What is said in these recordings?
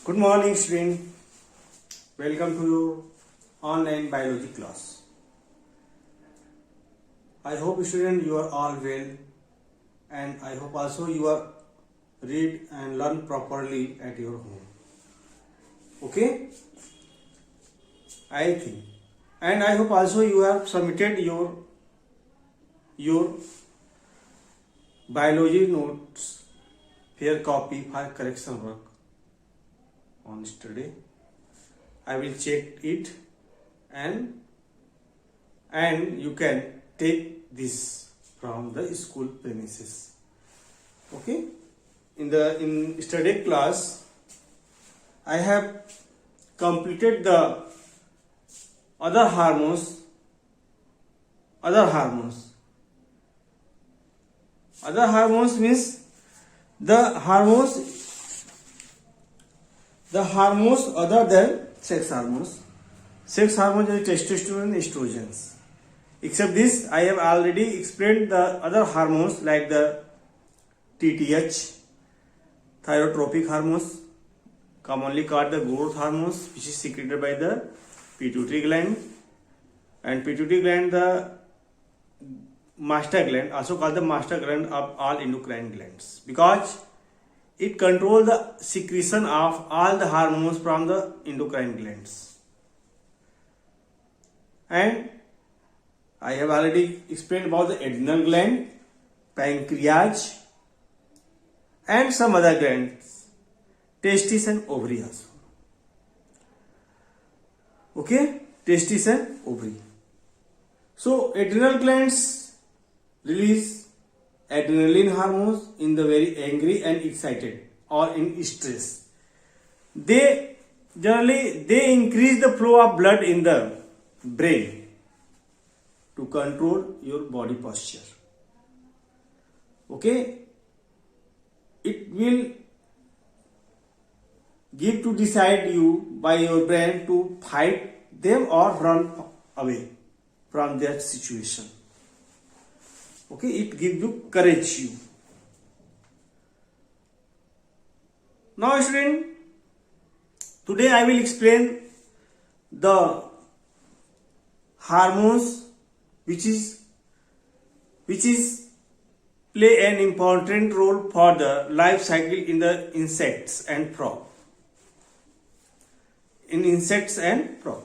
Good morning, student. Welcome to your online biology class. I hope, student, you are all well, and I hope also you are read and learn properly at your home. Okay? I think, and I hope also you have submitted your biology notes, fair copy for correction work on yesterday. I will check it and you can take this from the school premises. Okay, in yesterday class I have completed the other hormones. Other hormones means the hormones other than sex hormones. Sex hormones are testosterone and estrogens. Except this, I have already explained the other hormones like the TTH, thyrotropic hormones, commonly called the growth hormones, which is secreted by the pituitary gland, and pituitary gland, the master gland, also called the master gland of all endocrine glands, because it controls the secretion of all the hormones from the endocrine glands. And I have already explained about the adrenal gland, pancreas, and some other glands, testis and ovary also. Okay, testis and ovary. So adrenal glands release adrenaline hormones in the very angry and excited or in stress. They increase the flow of blood in the brain to control your body posture. Okay, it will give to decide you by your brain to fight them or run away from that situation. Okay, it gives you courage. Now, student, today I will explain the hormones which is play an important role for the life cycle in the insects and frog. In insects and frog.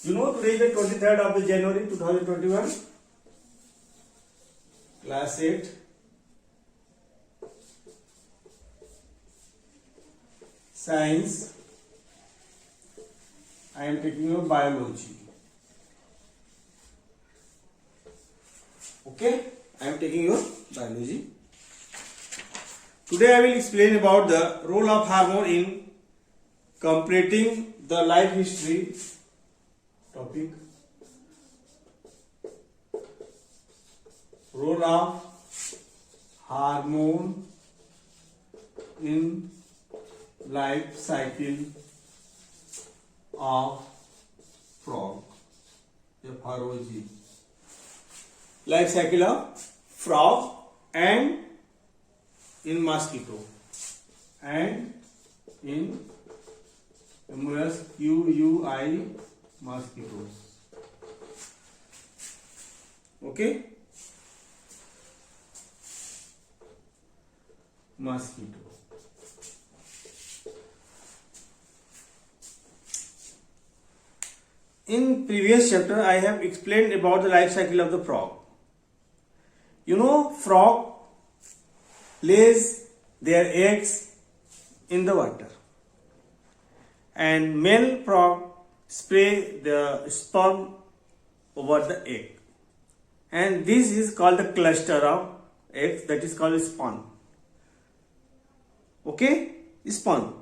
You know, today is the 23rd of the January 2021. Class 8. Science. I am taking your biology. Okay, I am taking your biology. Today I will explain about the role of hormone in completing the life history topic. Role of hormone in life cycle of frog. FROG. Life cycle of frog and in mosquito and in QUI mosquitoes. Okay. Mosquito. In previous chapter, I have explained about the life cycle of the frog. You know, frog lays their eggs in the water, and male frog spray the sperm over the egg, and this is called the cluster of eggs, that is called spawn. Okay, spawn.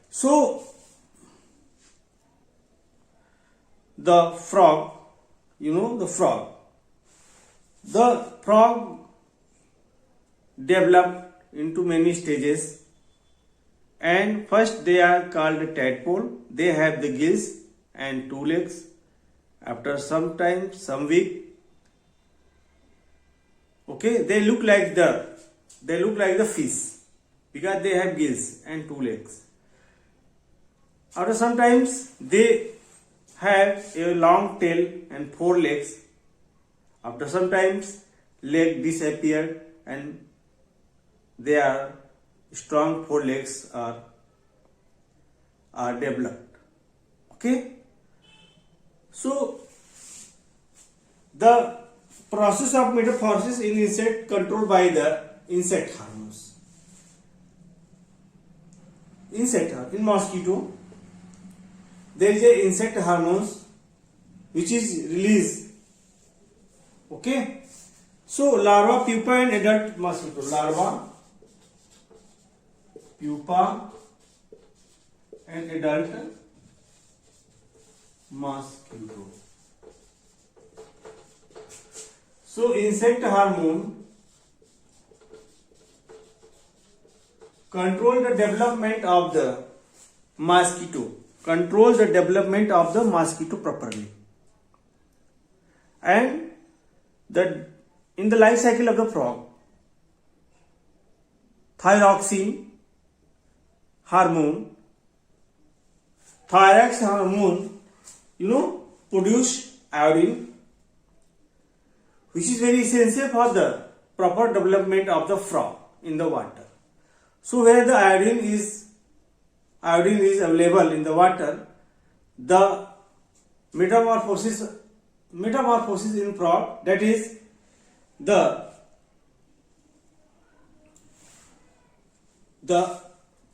So the frog, the frog developed into many stages, and first they are called tadpole. They have the gills and 2 legs. After some time, some week, okay, they look like the fish. because they have gills and 2 legs. After sometimes they have a long tail and 4 legs. After sometimes leg disappeared and their strong 4 legs are developed. Okay. So the process of metamorphosis in insect controlled by the insect hormones. In mosquito, there is a insect hormones which is released. Okay. So larva, pupa and adult mosquito. Larva, pupa and adult mosquito. So insect hormone control the development of the mosquito. Controls the development of the mosquito properly. And in the life cycle of the frog, thyroxine hormone, thyrox hormone, produce iodine, which is very essential for the proper development of the frog in the water. So where the iodine is available in the water, the metamorphosis in frog, that is the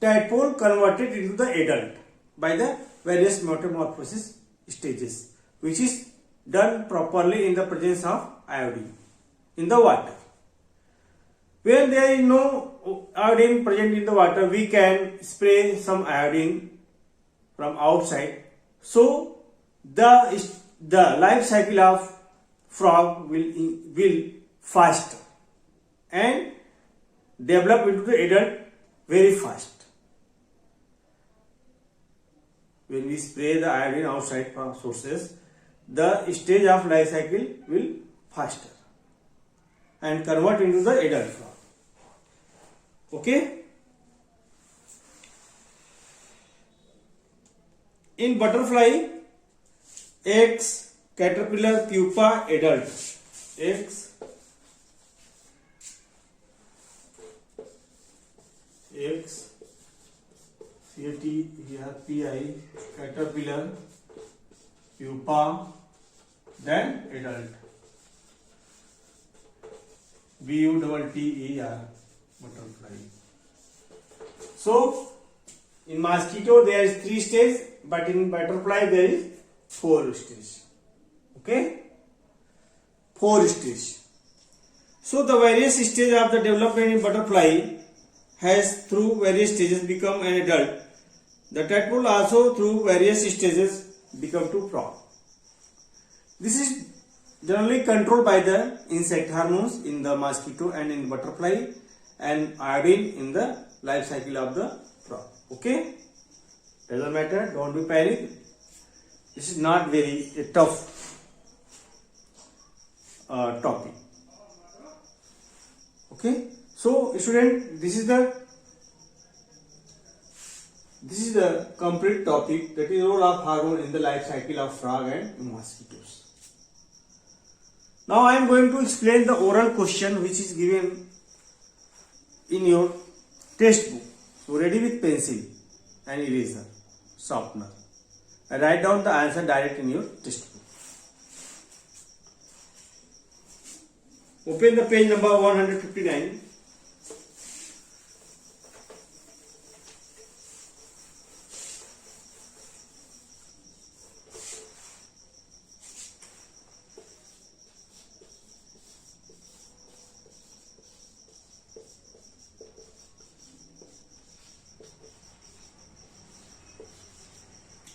tadpole converted into the adult by the various metamorphosis stages, which is done properly in the presence of iodine in the water. When there is no iodine present in the water, we can spray some iodine from outside. So the life cycle of frog will fast and develop into the adult very fast. When we spray the iodine outside from sources, the stage of life cycle will faster and convert into the adult frog. Okay. In butterfly, eggs, caterpillar, pupa, adult. Eggs, CATERPI, caterpillar, pupa, then adult. BUTTER, butterfly. So in mosquito there is 3 stages, but in butterfly there is 4 stages. Okay, 4 stages. So the various stages of the development in butterfly has through various stages become an adult. The tadpole also through various stages become to frog. This is generally controlled by the insect hormones in the mosquito and in butterfly, and iodine in the life cycle of the frog. Okay, doesn't matter, don't be panic. This is not very tough topic. Okay, so student, this is the complete topic, that is role of hormone in the life cycle of frog and mosquitoes. Now I am going to explain the oral question which is given in your textbook. So ready with pencil and eraser, sharpener, and write down the answer direct in your textbook. Open the page number 159.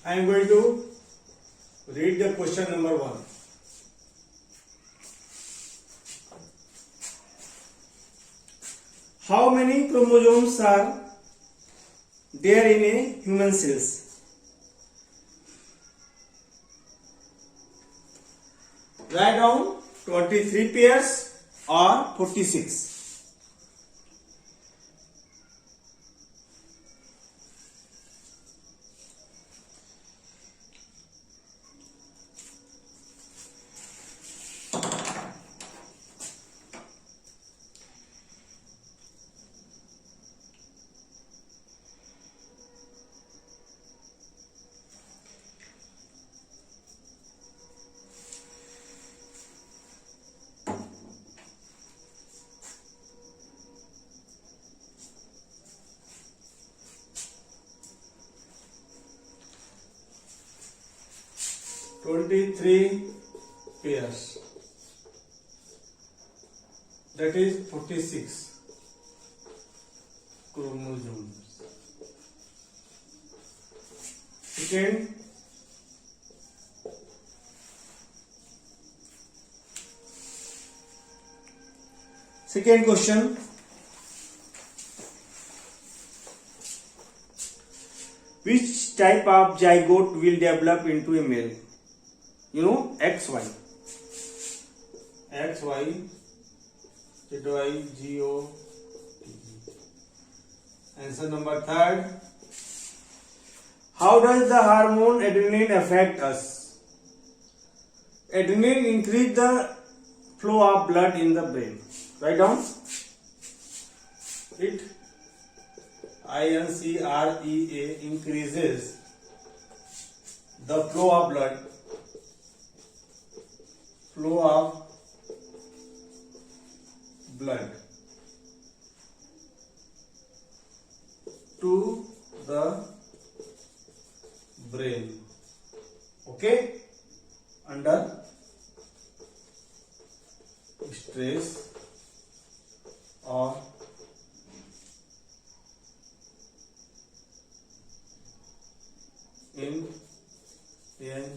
I am going to read the question number 1. How many chromosomes are there in a human cells? Write down 23 pairs or 46. 23 pairs. That is 46 chromosomes. Second question. Which type of zygote will develop into a male? You know, XY. XY, ZY, GO. Answer number third. How does the hormone adrenaline affect us? Adrenaline increase the flow of blood in the brain. Write down it. INCREA increases the flow of blood. Flow of blood to the brain. Okay? Under stress or in NGRY.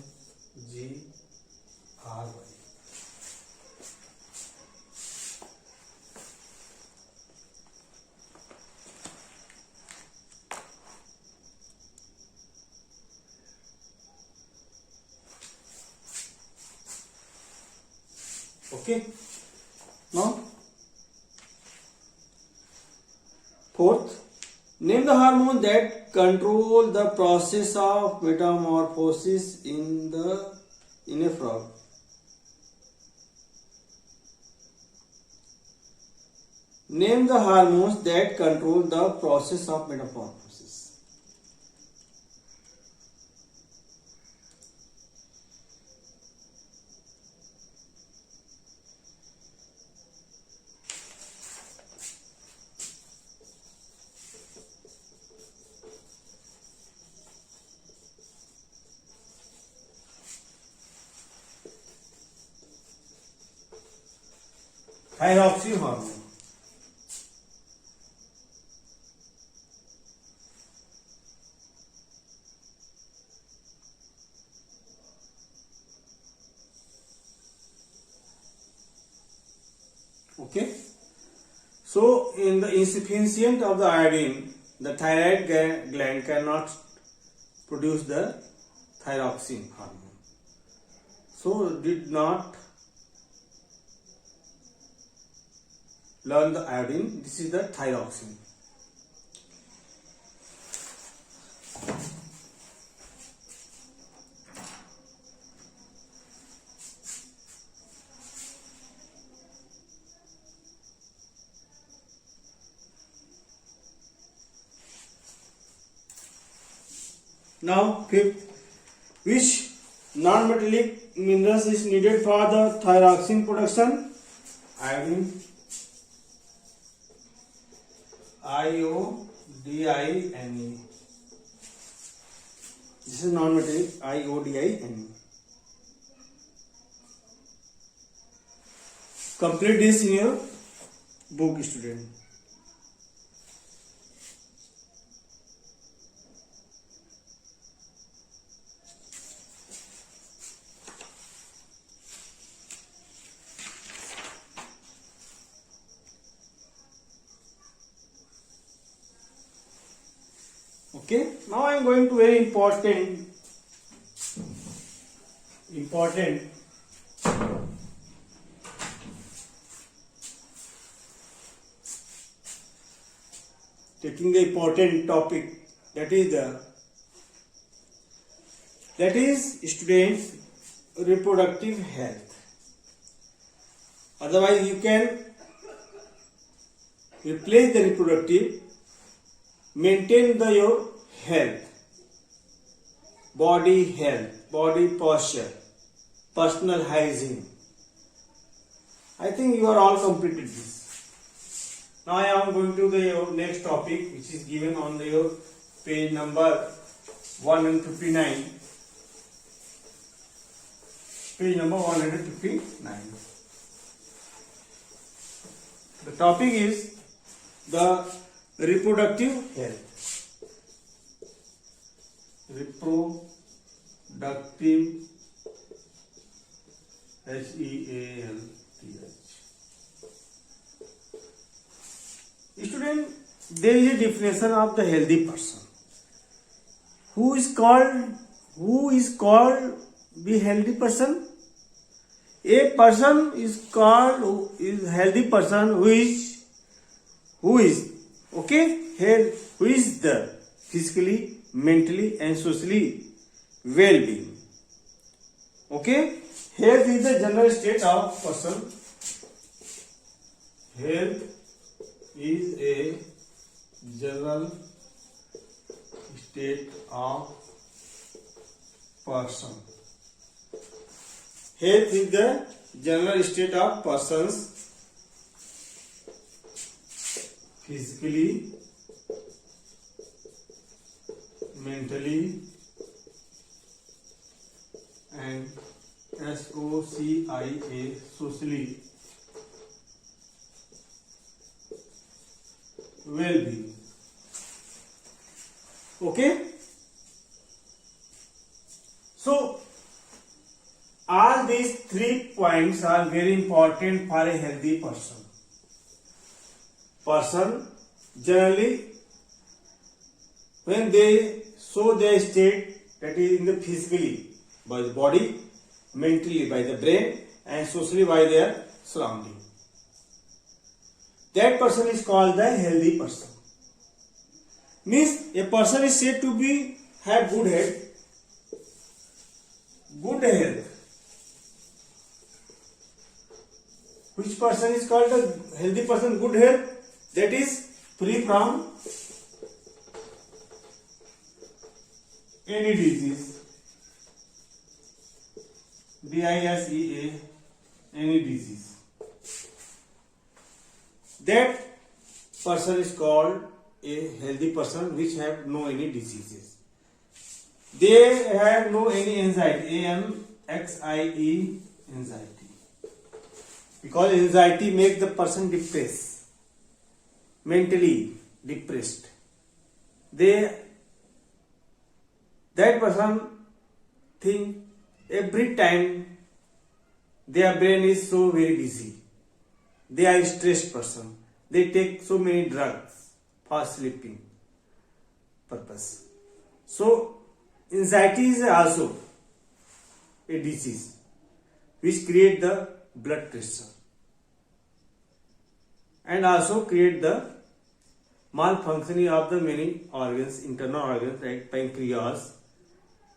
Okay. Now, fourth, name the hormone that control the process of metamorphosis in a frog. Name the hormones that control the process of metamorphosis. Thyroxine hormone. Okay. So, in the insufficiency of the iodine, the thyroid gland cannot produce the thyroxine hormone. So, did not learn the iodine. This is the thyroxine. Now, fifth, which non-metallic minerals is needed for the thyroxine production? Iodine. IODINE. This is non-metallic. IODINE. Complete this in your book, student. Okay, now I am going to very important taking the important topic, that is students reproductive health. Otherwise you can replace the reproductive, maintain your health, body posture, personal hygiene. I think you are all completed this. Now I am going to your next topic, which is given on your page number 159. Page number 159. The topic is the reproductive health. Reproductive health. Student, there is a definition of the healthy person. Who is called the healthy person? A person is called is healthy person who is the physically, mentally and socially well-being. Okay, health is the general state of person. Health is a general state of person. Health is the general state of persons physically, mentally and socially well-being. Okay, so all these 3 points are very important for a healthy person. Person generally, when they show their state, that is in the physically by the body, mentally by the brain and socially by their surrounding, that person is called the healthy person. Means a person is said to be have good health. Which person is called a healthy person? Good health, that is free from any disease. DISEA, any disease. That person is called a healthy person which have no any diseases. They have no any anxiety. ANXIE, anxiety. Because anxiety makes the person depressed, mentally depressed. That person think every time their brain is so very busy. They are a stressed person. They take so many drugs for sleeping purpose. So anxiety is also a disease which create the blood pressure and also create the malfunctioning of the many organs, internal organs like pancreas,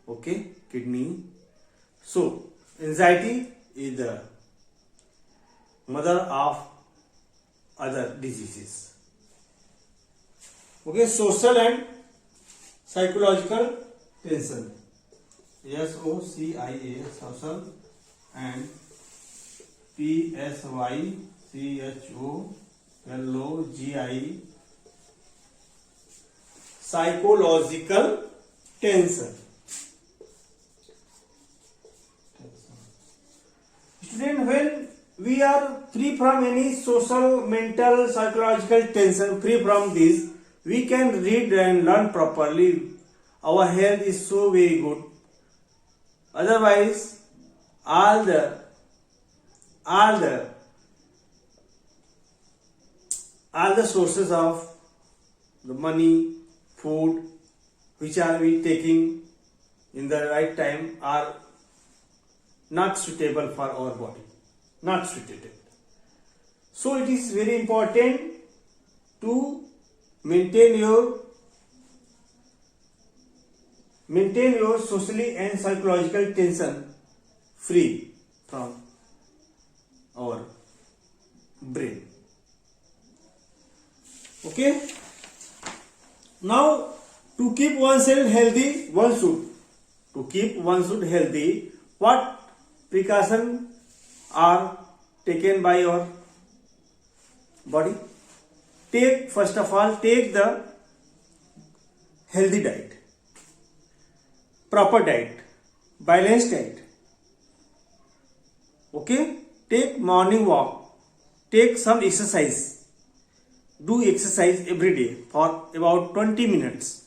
okay, kidney. So anxiety is the mother of other diseases. Okay, social and psychological tension. SOCIA, social, and PSYCHOLOGI, psychological tension. Student, when we are free from any social, mental, psychological tension, free from this, we can read and learn properly. Our health is so very good. Otherwise, all the sources of the money, food, which are we taking in the right time are not suitable for our body, not suited. So it is very important to maintain your socially and psychological tension free from our brain. Okay. Now, to keep oneself healthy, what precautions are taken by your body? First of all, take the healthy diet, proper diet, balanced diet. Okay, take morning walk, take some exercise, do exercise every day for about 20 minutes,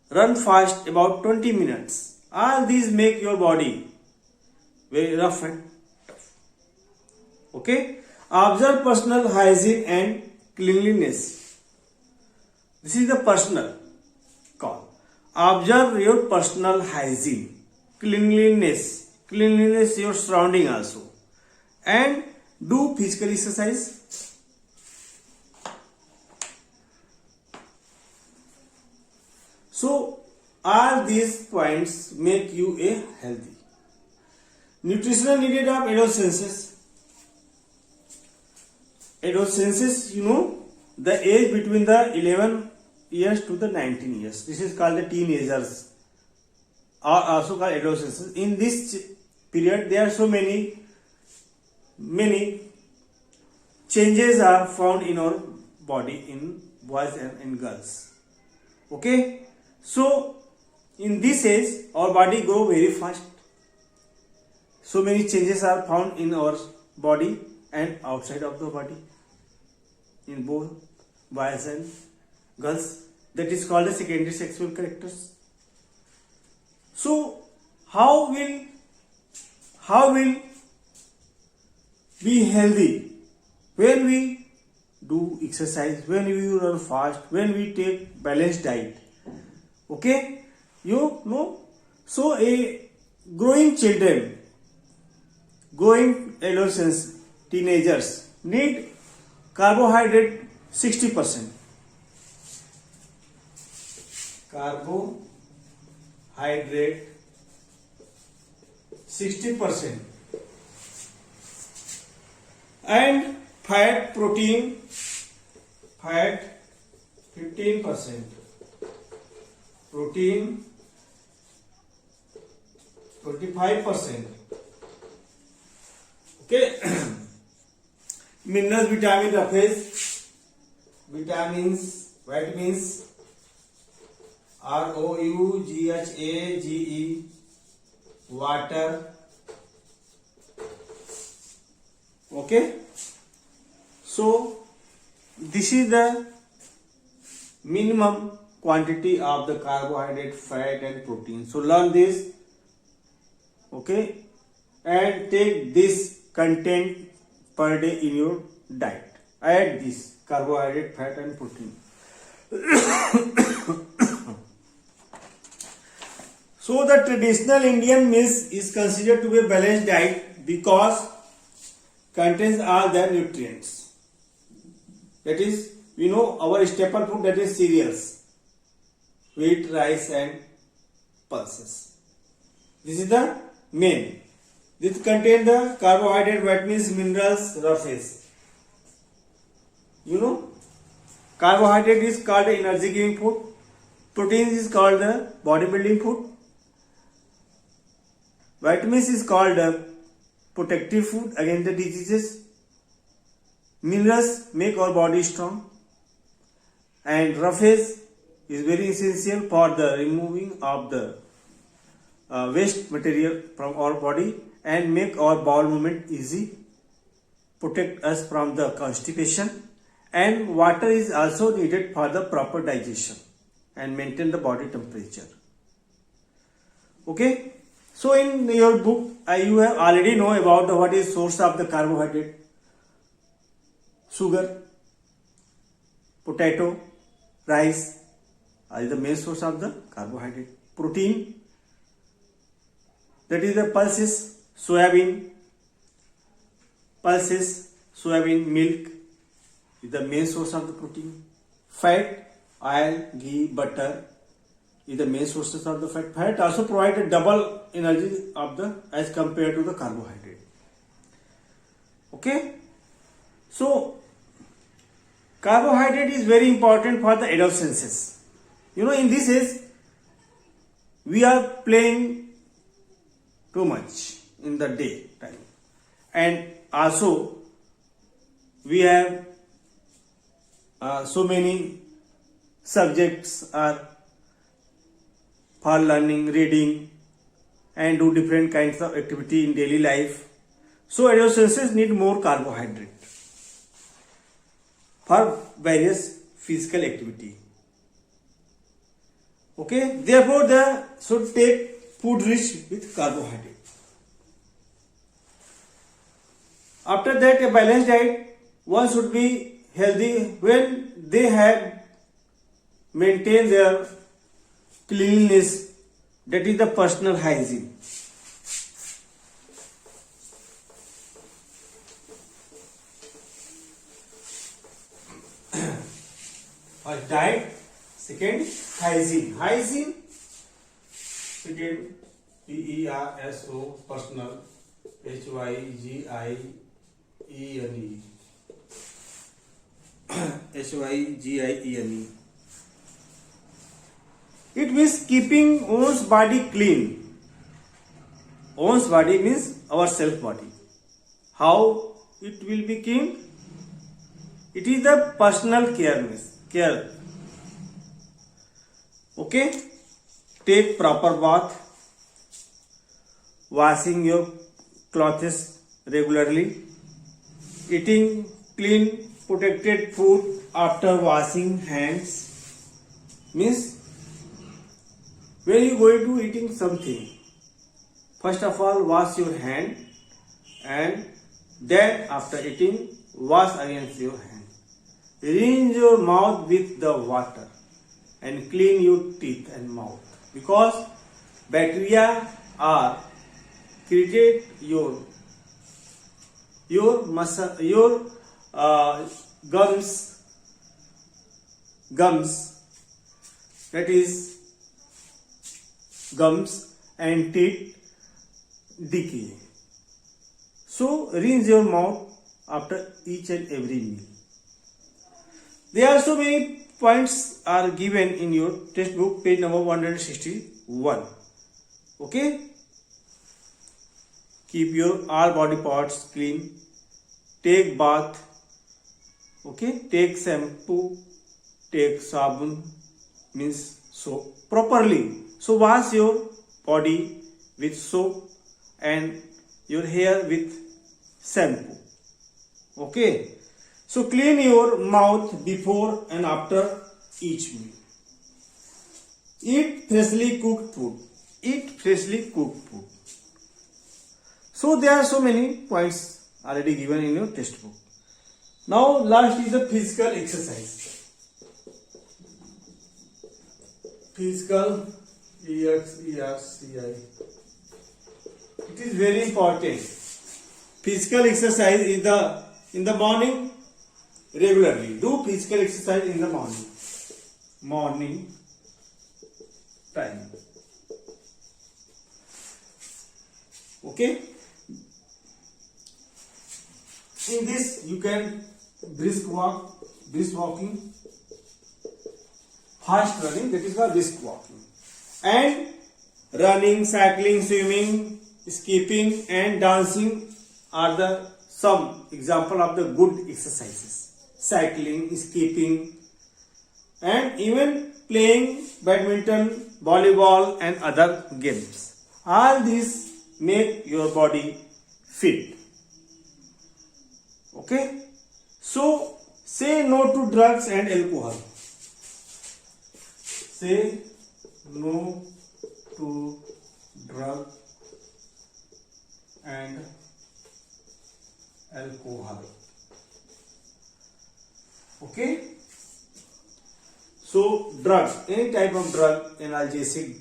run fast about 20 minutes. All these make your body very rough and tough. Okay, observe personal hygiene and cleanliness. This is the personal call. Observe your personal hygiene, cleanliness your surrounding also, and do physical exercise. So all these points make you a healthy. Nutritional needed of adolescents. Adolescents, the age between the 11 years to the 19 years. This is called the teenagers, or also called adolescents. In this period, there are so many changes are found in our body in boys and in girls. Okay, so in this age, our body grow very fast. So many changes are found in our body and outside of the body in both boys and girls. That is called the secondary sexual characters. So how will be healthy? When we do exercise, when we run fast, when we take balanced diet. Okay, so a growing children, growing adolescents, teenagers need carbohydrate 60%. Carbohydrate 60%, and fat, protein, 15%, protein 25%. Okay, minerals, vitamin, vitamins, ROUGHAGE, water. Okay, so this is the minimum quantity of the carbohydrate, fat and protein. So learn this. Okay, and take this content per day in your diet. Add this carbohydrate, fat and protein. So the traditional Indian meals is considered to be a balanced diet because contains all the nutrients. That is, our staple food, that is cereals, wheat, rice and pulses. This is the main. This contains the carbohydrate, vitamins, minerals, roughes. Carbohydrate is called the energy giving food. Protein is called the bodybuilding food. Vitamins is called the protective food against the diseases. Minerals make our body strong. And roughes is very essential for the removing of the waste material from our body and make our bowel movement easy, protect us from the constipation, and water is also needed for the proper digestion and maintain the body temperature. Okay, so in your book you have already know about what is source of the carbohydrate. Sugar, potato, rice are the main source of the carbohydrate. Protein, that is the pulses, soybean milk is the main source of the protein. Fat, oil, ghee, butter is the main sources of the fat. Fat also provide a double energy of the as compared to the carbohydrate. Okay, so carbohydrate is very important for the adolescents. In this age we are playing too much in the day time, and also we have so many subjects are for learning, reading and do different kinds of activity in daily life. So adolescents need more carbohydrate for various physical activity. Okay, therefore they should take food rich with carbohydrate. After that, a balanced diet, one should be healthy when they have maintained their cleanliness, that is the personal hygiene. First diet, second hygiene. Hygiene, second PERSO, personal, HYGIENE. HYGIENE. It means keeping one's body clean. One's body means our self body. How it will be clean? It is the personal care. Okay? Take proper bath, washing your clothes regularly, eating clean protected food after washing hands. Means when you go to eating something, first of all wash your hand, and then after eating wash against your hand. Rinse your mouth with the water and clean your teeth and mouth, because bacteria are created your gums, that is gums and teeth decay. So rinse your mouth after each and every meal. There are so many points are given in your textbook, page number 161. Okay? Keep your all body parts clean. Take bath. Okay? Take shampoo. Take sabun, means soap properly. So wash your body with soap and your hair with shampoo. Okay? So clean your mouth before and after each meal. Eat freshly cooked food. So there are so many points already given in your textbook. Now last is the physical exercise. Physical exercise. It is very important. Physical exercise is in the morning. Regularly do physical exercise in the morning time. Okay, in this you can brisk walking, fast running, that is called brisk walking, and running, cycling, swimming, skipping and dancing are the some example of the good exercises. Cycling, skipping, and even playing badminton, volleyball and other games. All these make your body fit. Okay? So, say no to drugs and alcohol. Say no to drugs and alcohol. Okay? So drugs, any type of drug, analgesic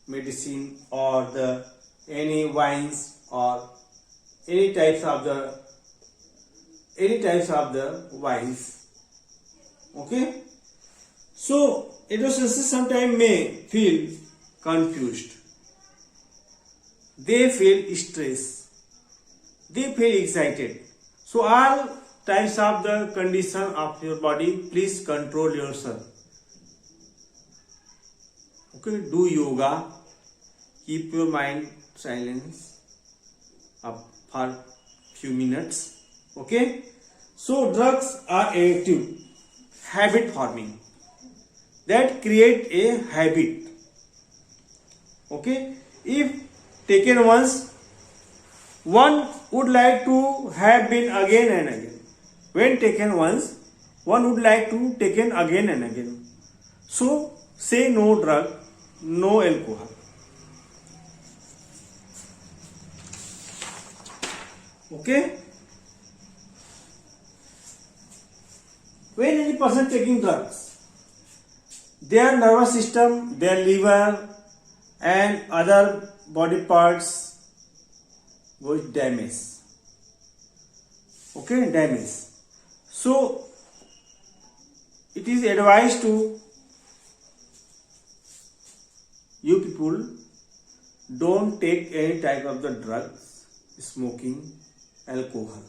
medicine or any wines or any types of the wines. Okay? So adolescents sometimes may feel confused. They feel stressed. They feel excited. So all types of the condition of your body, please control yourself. Okay, do yoga, keep your mind silence up for few minutes. Okay, so drugs are addictive, habit forming, that create a habit. Okay, if taken once one would like to have been again and again. When taken once, one would like to taken again and again. So say no drug, no alcohol. Okay. When any person taking drugs, their nervous system, their liver and other body parts was damaged. Okay, damaged. So it is advised to you people, don't take any type of the drugs, smoking, alcohol.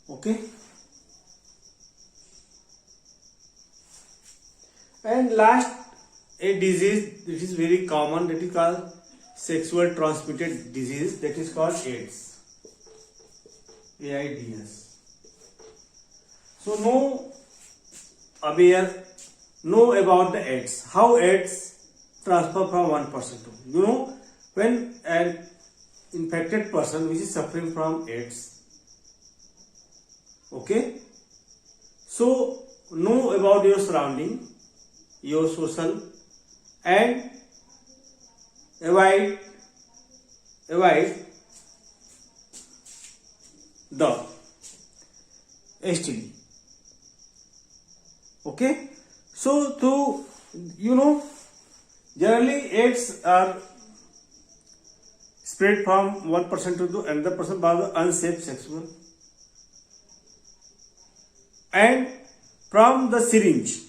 Okay. And last, a disease that is very common, that is called sexual transmitted disease, that is called AIDS. AIDS. So know about the AIDS. How AIDS transfer from one person to, you know, when an infected person which is suffering from AIDS. Okay. So know about your surrounding, your social, and avoid the STD. Okay. So to, you know, generally AIDS are spread from one person to another person by the unsafe sexual and from the syringe.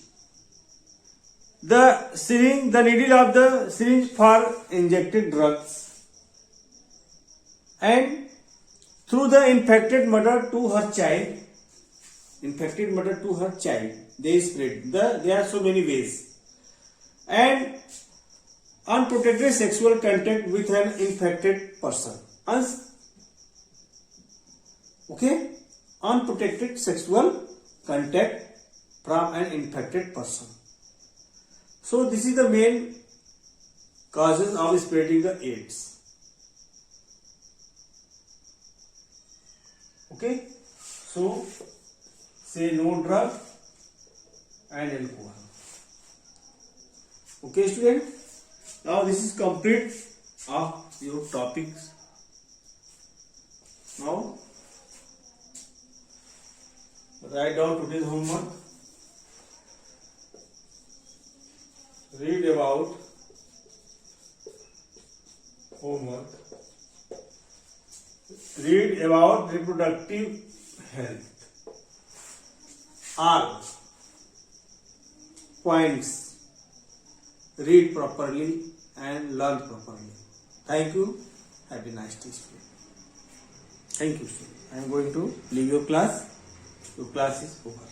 The needle of the syringe for injected drugs, and through the infected mother to her child, they spread. There are so many ways. And unprotected sexual contact with an infected person. Okay, unprotected sexual contact from an infected person. So this is the main causes of spreading the AIDS. Okay, so say no drug and alcohol. Okay, student. Now this is complete of your topics. Now write down today's homework. Read about reproductive health. All points. Read properly and learn properly. Thank you. Have a nice day. Thank you. I am going to leave your class. Your class is over.